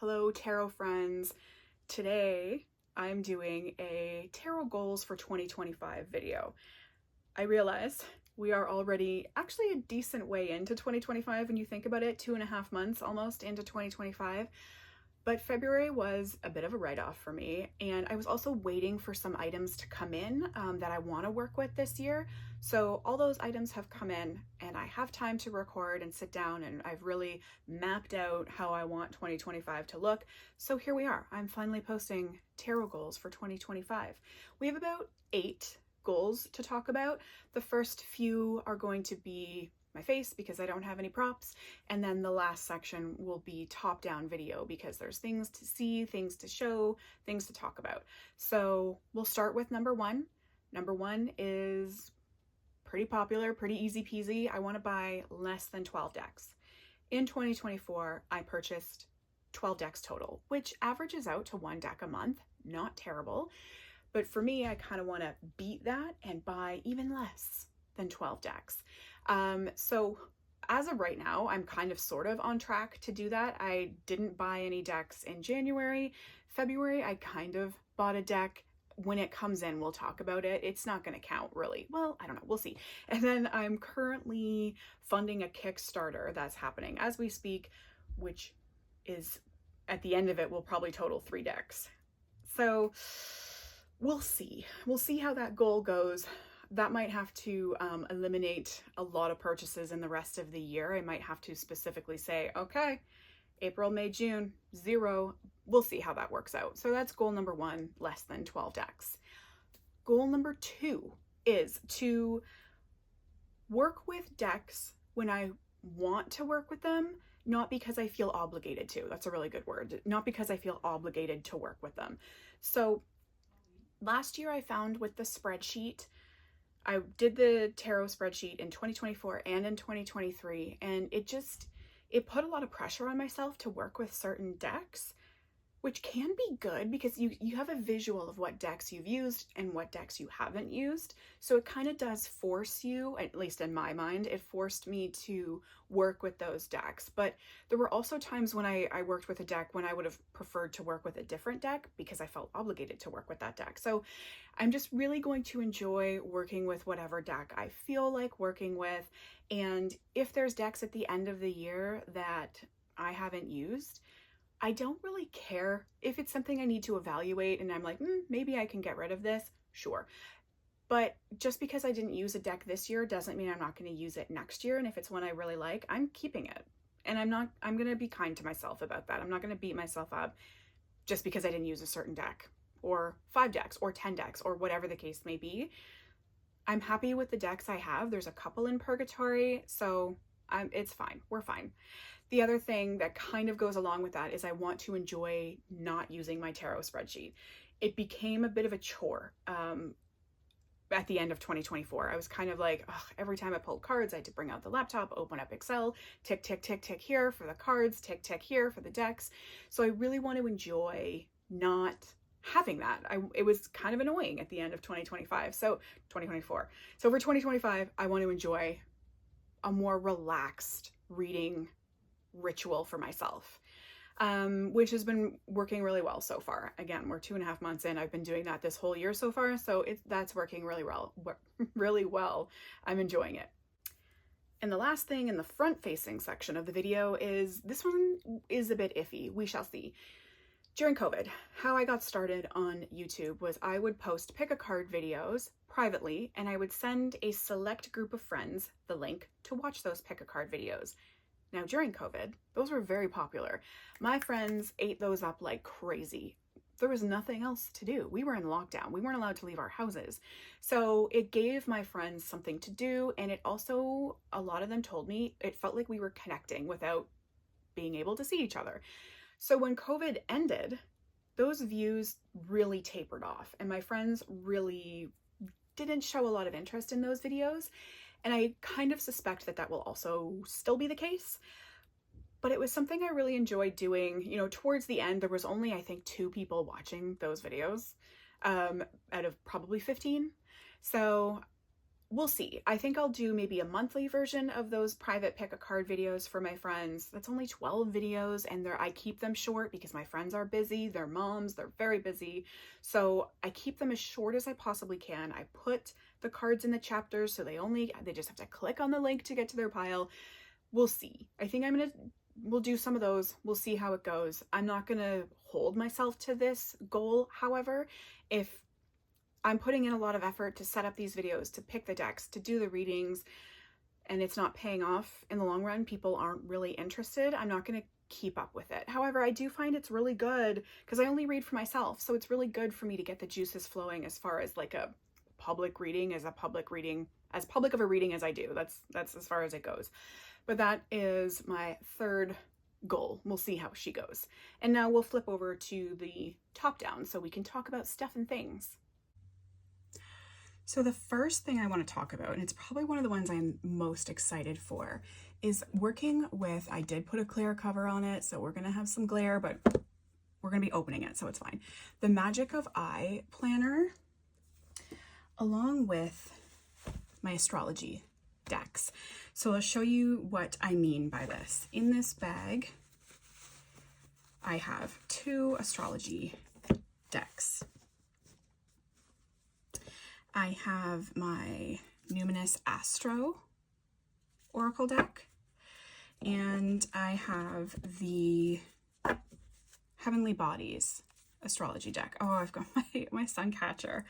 Hello tarot friends. Today I'm doing a tarot goals for 2025 video. I realize we are already actually a decent way into 2025 when you think about it, 2.5 months almost into 2025. But February was a bit of a write-off for me, and I was also waiting for some items to come in that I want to work with this year. So all those items have come in, and I have time to record and sit down, and I've really mapped out how I want 2025 to look. So here we are. I'm finally posting tarot goals for 2025. We have about 8 goals to talk about. The first few are going to be my face because I don't have any props, and then the last section will be top-down video because there's things to see, things to show, things to talk about. So we'll start with number 1. Number 1 is pretty popular, pretty easy peasy. I want to buy less than 12 decks. In 2024, I purchased 12 decks total, which averages out to 1 deck a month. Not terrible, but for me, I kind of want to beat that and buy even less than 12 decks. So as of right now, I'm kind of sort of on track to do that. I didn't buy any decks in January. February, I kind of bought a deck. When it comes in, we'll talk about it. It's not going to count really. Well, I don't know. We'll see. And then I'm currently funding a Kickstarter that's happening as we speak, which is at the end of it will probably total 3 decks. So we'll see. We'll see how that goal goes. That might have to eliminate a lot of purchases in the rest of the year. I might have to specifically say, okay, April, May, June, 0. We'll see how that works out. So that's goal number 1, less than 12 decks. Goal number 2 is to work with decks when I want to work with them, not because I feel obligated to. That's a really good word. Not because I feel obligated to work with them. So last year I found with the spreadsheet, I did the tarot spreadsheet in 2024 and in 2023, and it put a lot of pressure on myself to work with certain decks, which can be good because you have a visual of what decks you've used and what decks you haven't used. So it kind of does force you, at least in my mind, it forced me to work with those decks. But there were also times when I worked with a deck when I would have preferred to work with a different deck because I felt obligated to work with that deck. So I'm just really going to enjoy working with whatever deck I feel like working with. And if there's decks at the end of the year that I haven't used, I don't really care. If it's something I need to evaluate and I'm like, maybe I can get rid of this, sure. But just because I didn't use a deck this year doesn't mean I'm not going to use it next year. And if it's one I really like, I'm keeping it. And I'm going to be kind to myself about that. I'm not going to beat myself up just because I didn't use a certain deck or 5 decks or 10 decks or whatever the case may be. I'm happy with the decks I have. There's a couple in purgatory, so it's fine. We're fine. The other thing that kind of goes along with that is I want to enjoy not using my tarot spreadsheet. It became a bit of a chore at the end of 2024. I was kind of like, every time I pulled cards, I had to bring out the laptop, open up Excel, tick, tick, tick, tick here for the cards, tick, tick here for the decks. So I really want to enjoy not having that. It was kind of annoying at the end of 2024. So for 2025, I want to enjoy a more relaxed reading ritual for myself, which has been working really well so far. Again, we're 2.5 months in. I've been doing that this whole year so far, so that's working really well. I'm enjoying it. And the last thing in the front-facing section of the video is, this one is a bit iffy. We shall see. During COVID, how I got started on YouTube was I would post pick a card videos privately, and I would send a select group of friends the link to watch those pick a card videos. Now, during COVID, those were very popular. My friends ate those up like crazy. There was nothing else to do. We were in lockdown. We weren't allowed to leave our houses. So it gave my friends something to do. And it also, a lot of them told me it felt like we were connecting without being able to see each other. So when COVID ended, those views really tapered off. And my friends really didn't show a lot of interest in those videos. And I kind of suspect that will also still be the case. But it was something I really enjoyed doing. You know, towards the end, there was only, I think, 2 people watching those videos out of probably 15. So we'll see. I think I'll do maybe a monthly version of those private pick a card videos for my friends. That's only 12 videos, and I keep them short because my friends are busy. They're moms, they're very busy. So I keep them as short as I possibly can. I put the cards in the chapters so they just have to click on the link to get to their pile. We'll see. I think we'll do some of those. We'll see how it goes. I'm not gonna hold myself to this goal, however. If I'm putting in a lot of effort to set up these videos, to pick the decks, to do the readings, and it's not paying off in the long run, people aren't really interested, I'm not going to keep up with it. However, I do find it's really good because I only read for myself, so it's really good for me to get the juices flowing as far as like a public reading, as public of a reading as I do. That's as far as it goes. But that is my third goal. We'll see how she goes. And now we'll flip over to the top down so we can talk about stuff and things. So the first thing I want to talk about, and it's probably one of the ones I'm most excited for, is working with, I did put a clear cover on it, so we're going to have some glare, but we're going to be opening it, so it's fine. The Magic of I planner, along with my astrology decks. So I'll show you what I mean by this. In this bag, I have 2 astrology decks. I have my Numinous Astro Oracle deck, and I have the Heavenly Bodies Astrology deck. Oh, I've got my sun catcher.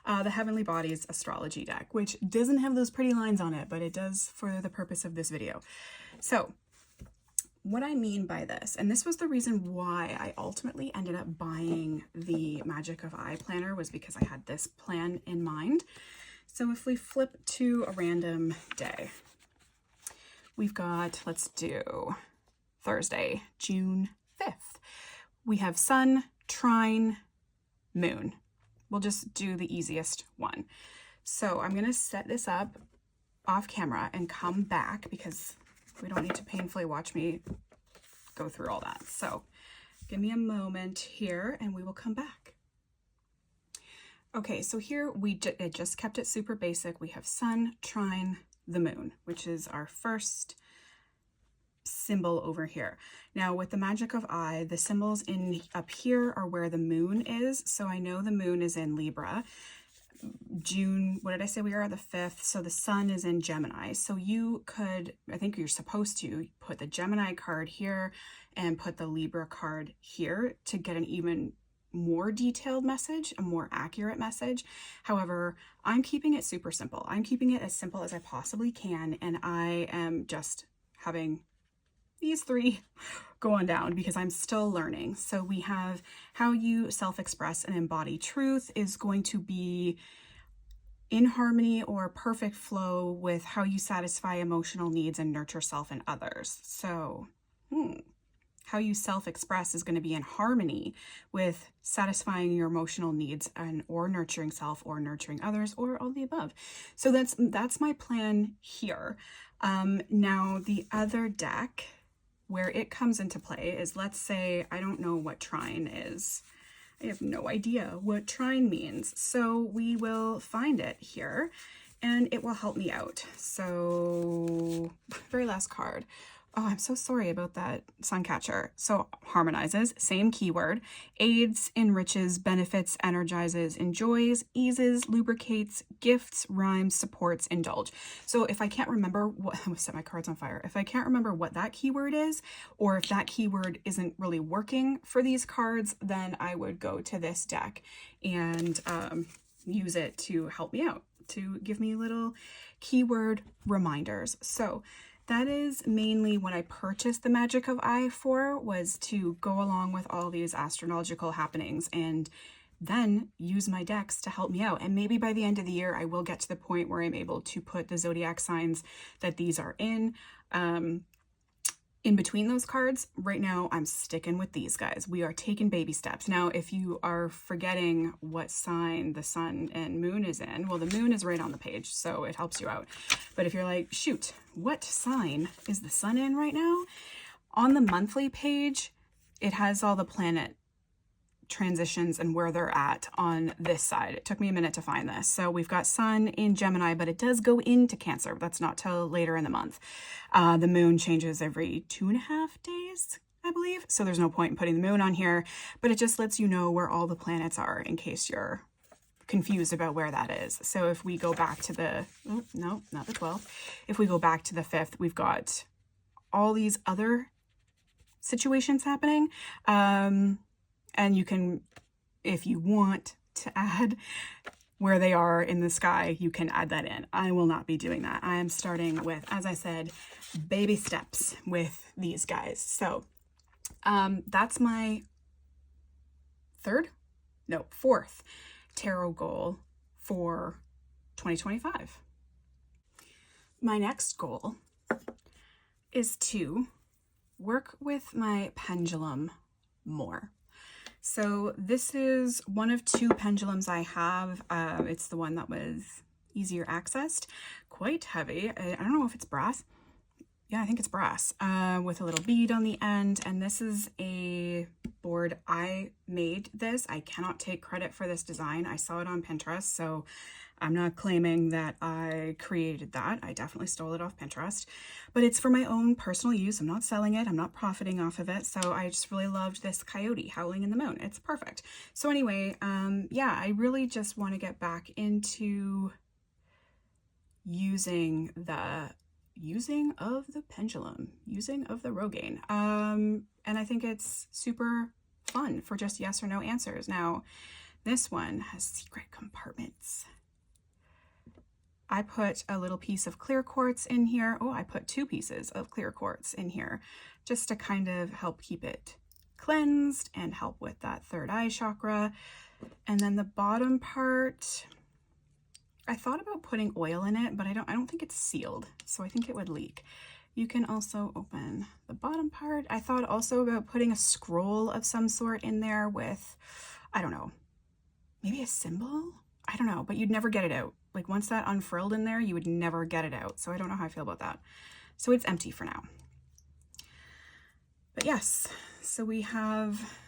The Heavenly Bodies Astrology deck, which doesn't have those pretty lines on it, but it does for the purpose of this video. So what I mean by this, and this was the reason why I ultimately ended up buying the Magic of I planner, was because I had this plan in mind. So if we flip to a random day, we've got, let's do Thursday, June 5th. We have Sun, Trine, Moon. We'll just do the easiest one. So I'm going to set this up off camera and come back because we don't need to painfully watch me go through all that. So give me a moment here and we will come back. Okay, so here it just kept it super basic. We have Sun, Trine, the Moon, which is our first symbol over here. Now with the Magic of I, the symbols up here are where the moon is. So I know the moon is in Libra. June, what did I say? We are the 5th. So the sun is in Gemini. So you could, I think you're supposed to put the Gemini card here and put the Libra card here to get an even more detailed message, a more accurate message. However, I'm keeping it super simple. I'm keeping it as simple as I possibly can. And I am just having these 3 go on down because I'm still learning. So we have how you self-express and embody truth is going to be in harmony or perfect flow with how you satisfy emotional needs and nurture self and others. So how you self-express is going to be in harmony with satisfying your emotional needs or nurturing self or nurturing others or all the above. So that's my plan here. Now the other deck, where it comes into play is, let's say, I don't know what trine is. I have no idea what trine means. So we will find it here and it will help me out. So very last card. Oh, I'm so sorry about that, Suncatcher. So harmonizes, same keyword, aids, enriches, benefits, energizes, enjoys, eases, lubricates, gifts, rhymes, supports, indulge. So if I can't remember what, I'm gonna set my cards on fire. If I can't remember what that keyword is, or if that keyword isn't really working for these cards, then I would go to this deck and use it to help me out, to give me little keyword reminders. So that is mainly what I purchased the Magic of I for, was to go along with all these astrological happenings and then use my decks to help me out. And maybe by the end of the year, I will get to the point where I'm able to put the zodiac signs that these are in between those cards. Right now, I'm sticking with these guys. We are taking baby steps. Now, if you are forgetting what sign the sun and moon is in, well, the moon is right on the page, so it helps you out. But if you're like, shoot, what sign is the sun in right now? On the monthly page, it has all the planet transitions and where they're at on this side. It took me a minute to find this. So we've got Sun in Gemini, but it does go into Cancer. That's not till later in the month. The moon changes every 2.5 days, I believe. So there's no point in putting the moon on here, but it just lets you know where all the planets are in case you're confused about where that is. So if we go back to the, oh, no, not the 12th. If we go back to the 5th, we've got all these other situations happening. And you can, if you want to add where they are in the sky, you can add that in. I will not be doing that. I am starting with, as I said, baby steps with these guys. So that's my fourth tarot goal for 2025. My next goal is to work with my pendulum more. So this is one of 2 pendulums I have. It's the one that was easier accessed, quite heavy. I don't know if it's brass. Yeah, I think it's brass, with a little bead on the end. And this is a board. I made this. I cannot take credit for this design. I saw it on Pinterest, so I'm not claiming that I created that. I definitely stole it off Pinterest, but it's for my own personal use. I'm not selling it. I'm not profiting off of it. So I just really loved this coyote howling in the moon. It's perfect. So anyway, yeah, I really just want to get back into using of the pendulum, using of the Rogaine. And I think it's super fun for just yes or no answers. Now, this one has secret compartments. I put a little piece of clear quartz in here. Oh, I put 2 pieces of clear quartz in here just to kind of help keep it cleansed and help with that third eye chakra. And then the bottom part, I thought about putting oil in it, but I don't think it's sealed, so I think it would leak. You can also open the bottom part. I thought also about putting a scroll of some sort in there with, I don't know, maybe a symbol? I don't know, but you'd never get it out. Like once that unfurled in there, you would never get it out. So I don't know how I feel about that. So it's empty for now. But yes, so we have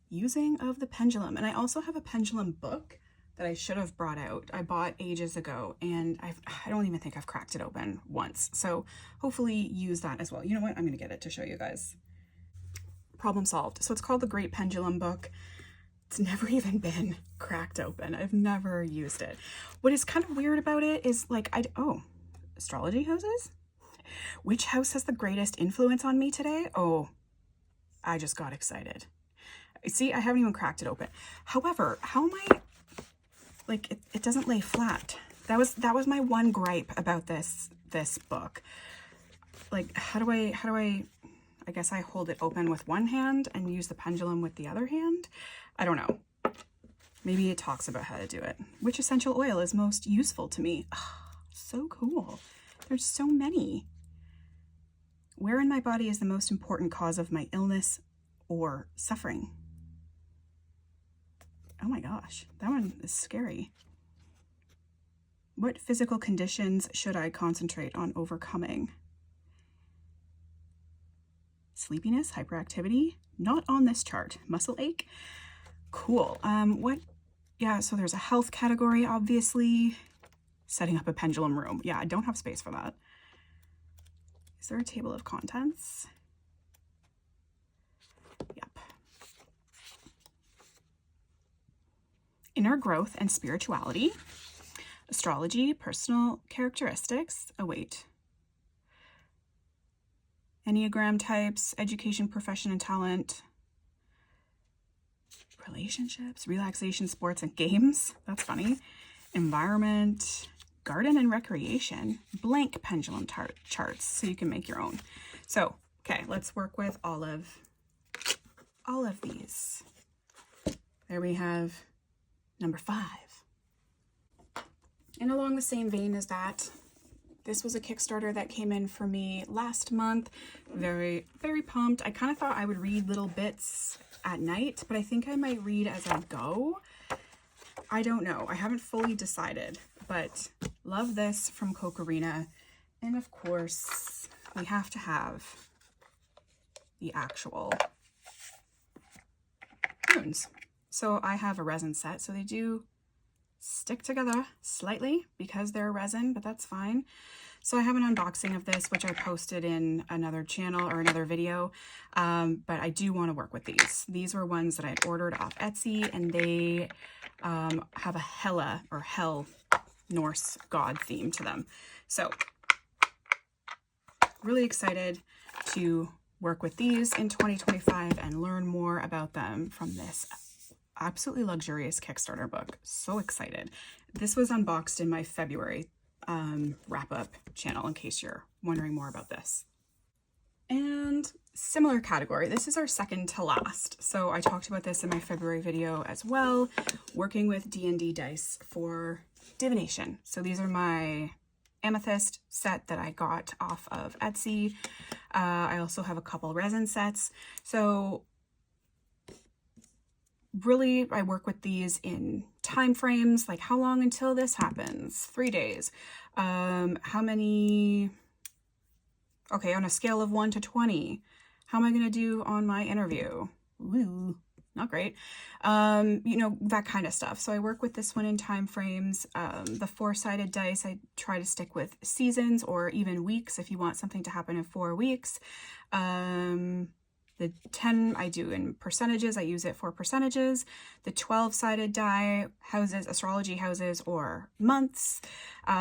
using of the pendulum. And I also have a pendulum book that I should have brought out. I bought ages ago, and I don't even think I've cracked it open once. So hopefully use that as well. You know what? I'm going to get it to show you guys. Problem solved. So it's called the Great Pendulum Book. It's never even been cracked open. I've never used it. What is kind of weird about it is like, astrology houses? Which house has the greatest influence on me today? Oh, I just got excited. See, I haven't even cracked it open. However, how am I, like, it doesn't lay flat. That was my one gripe about this book. Like, how do I guess I hold it open with one hand and use the pendulum with the other hand? I don't know. Maybe it talks about how to do it. Which essential oil is most useful to me? Oh, so cool. There's so many. Where in my body is the most important cause of my illness or suffering? Oh my gosh, that one is scary. What physical conditions should I concentrate on overcoming? Sleepiness, hyperactivity, not on this chart. Muscle ache. Cool. Yeah, so there's a health category, obviously. Setting up a pendulum room. Yeah, I don't have space for that. Is there a table of contents? Yep. Inner growth and spirituality. Astrology, personal characteristics. Oh, wait. Enneagram types, education, profession, and talent. Relationships, relaxation, sports, and games. That's funny. Environment, garden and recreation. Blank pendulum charts, so you can make your own. So, okay, let's work with all of these. There we have number 5. And along the same vein as that, this was a Kickstarter that came in for me last month. Very, very pumped. I kind of thought I would read little bits at night, but I think I might read as I go. I don't know. I haven't fully decided, but love this from Kokorina. And of course, we have to have the actual runes. So I have a resin set, so they do stick together slightly because they're resin, but that's fine. So I have an unboxing of this, which I posted in another channel or another video, but I do want to work with these. These were ones that I had ordered off Etsy, and they have a Hela or Hell Norse god theme to them. So really excited to work with these in 2025 and learn more about them from this absolutely luxurious Kickstarter book. So excited. This was unboxed in my February wrap-up channel, in case you're wondering more about this. And similar category, this is our second to last. So I talked about this in my February video as well, working with D&D dice for divination. So these are my amethyst set that I got off of Etsy. I also have a couple resin sets. So really, I work with these in time frames, like how long until this happens? 3 days. How many, okay, on a scale of 1 to 20, how am I going to do on my interview? Ooh, not great. You know, that kind of stuff. So I work with this one in time frames. The 4-sided dice, I try to stick with seasons or even weeks if you want something to happen in 4 weeks. The 10 I do in percentages. I use it for percentages. The 12-sided die, houses, astrology houses, or months.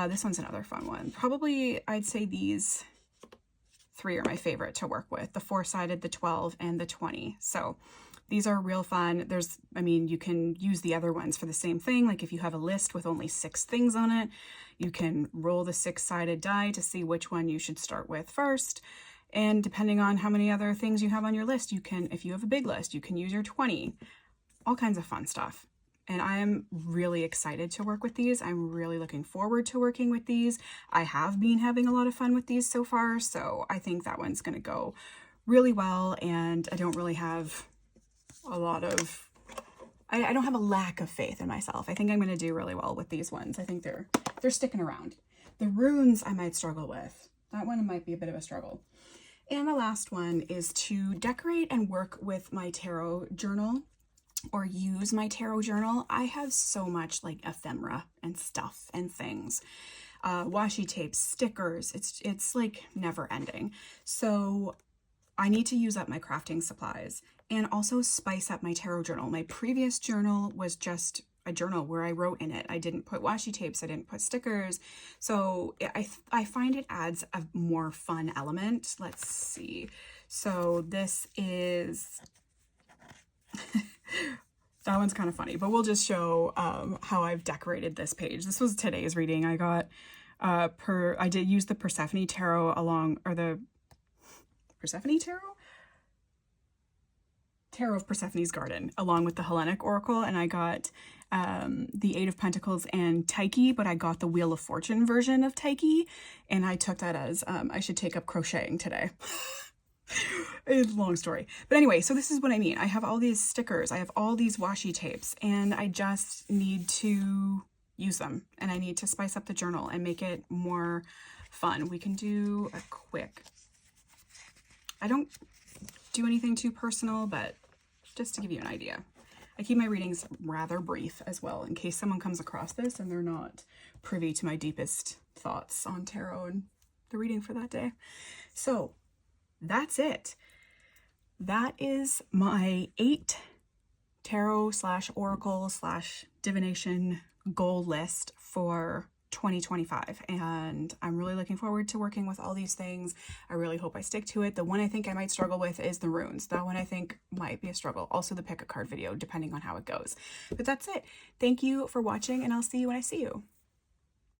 This one's another fun one. Probably I'd say these 3 are my favorite to work with. The 4-sided, the 12, and the 20. So these are real fun. There's, I mean, you can use the other ones for the same thing. Like if you have a list with only 6 things on it, you can roll the 6-sided die to see which one you should start with first. And depending on how many other things you have on your list, you can, if you have a big list, you can use your 20. All kinds of fun stuff. And I am really excited to work with these. I'm really looking forward to working with these. I have been having a lot of fun with these so far, so I think that one's going to go really well. And I don't really have a lot of, I don't have a lack of faith in myself. I think I'm going to do really well with these ones. I think they're sticking around. The runes I might struggle with. That one might be a bit of a struggle. And the last one is to decorate and work with my tarot journal, or use my tarot journal. I have so much like ephemera and stuff and things, washi tapes, stickers. It's like never ending. So I need to use up my crafting supplies and also spice up my tarot journal. My previous journal was just a journal where I wrote in it. I didn't put washi tapes, I didn't put stickers. So I find it adds a more fun element. Let's see. So this is, that one's kind of funny, but we'll just show how I've decorated this page. This was today's reading. I got, I did use the Persephone Tarot along, or the Persephone Tarot? Tarot of Persephone's Garden, along with the Hellenic Oracle, and I got the 8 of Pentacles and Tyche, but I got the Wheel of Fortune version of Tyche, and I took that as I should take up crocheting today. It's a long story. But anyway, so this is what I mean. I have all these stickers, I have all these washi tapes, and I just need to use them, and I need to spice up the journal and make it more fun. We can do a quick, I don't do anything too personal, but just to give you an idea. I keep my readings rather brief as well, in case someone comes across this and they're not privy to my deepest thoughts on tarot and the reading for that day. So that's it. That is my 8 tarot / oracle / divination goal list for 2025, and I'm really looking forward to working with all these things. I really hope I stick to it. The one I think I might struggle with is the runes. That one I think might be a struggle. Also the pick a card video, depending on how it goes. But that's it. Thank you for watching, and I'll see you when I see you.